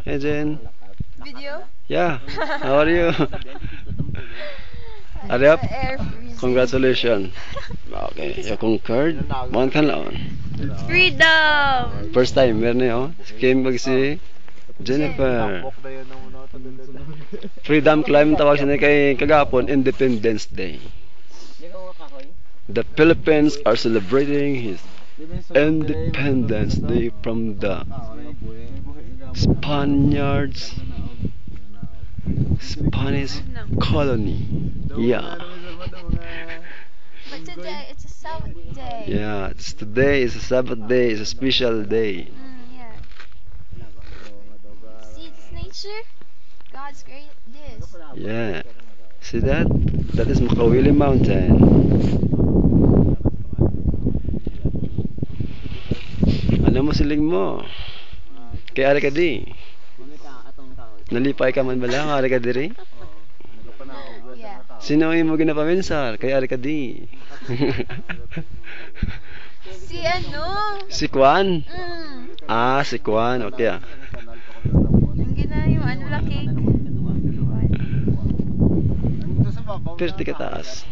Hey Jen. Video? Yeah. How are you? Hurry up. Congratulations. Okay, you conquered. Mountain Laon. Freedom! First time, meron yun. Kim mag si Jennifer. Freedom climb tawag siya kay kagapon Independence Day. The Philippines are celebrating his Independence Day from the Spanish colony. Yeah. But today, it's a Sabbath day. Yeah, today is a Sabbath day, it's a special day. Yeah. See this nature? God's great this. Yeah. See that? That is Makawili Mountain. Ano mo siling mo? Kay Ari ka di. Nalipay ka man ba lang, Ari ka diri? Yeah. Sino ang imo ginapaminsar? Kay Ari ka di. Si ano? Si Kwan? Mm. Ah, si Kwan. Okay ah. Ang yung ano laki. Pirti ka taas.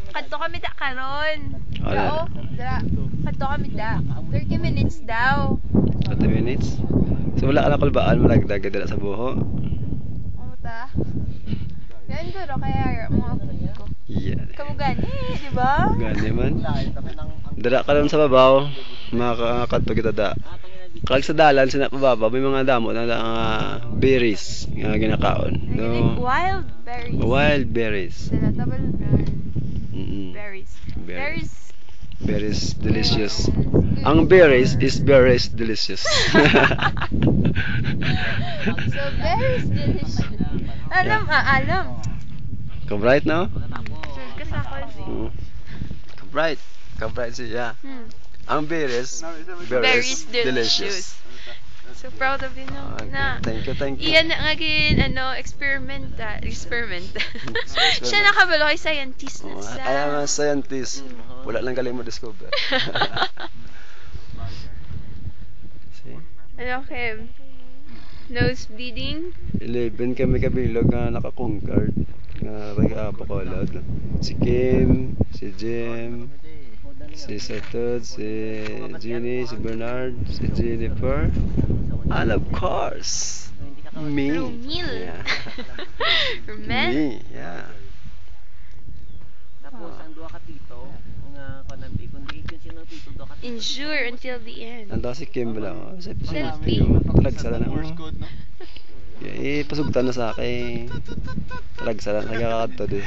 Kadto kami da karon. Wala. Dra. Kadto kami da. 30 minutes daw. 30 minutes? So wala ka na kulbaan, malagdag ka dala sa buho? Ano ta? Yan duro kaya mga upload ko. Yeah. Kamu gani, di ba? Gani man. Dala ka lang sa babaw, makakadto kita da. Kag sa dalan, sa pababa, may mga damo na berries nga ginakaon. No? Wild berries. Wild berries. Dala tabal Berries. Berries. Berries delicious. Ang berries is berries delicious. So berries delicious. Alam, alam. Ka-bright no? Sure ka sa ako. Ka-bright. Ka-bright siya. Ang berries, Berries delicious. So proud of you no. Okay. Na. Thank you. Iyan na ngagin experiment. Siya nakabalo kay scientist na sa. I am a scientist. Wala lang galing mo discover. See? Ano Kim? Nose bleeding? 11 kami kabilog nga naka-conquered nga taga-Bacolod. Si Kim, si Jim, si Satud, si Jeannie, si Bernard, si Jennifer, and of course, me. Yeah. Me, yeah. Endure until the end. Nandang si Kim bala. Selfie. Talagsala na. Pasugtan na sa akin. Talagsala na. Nagkakadto din.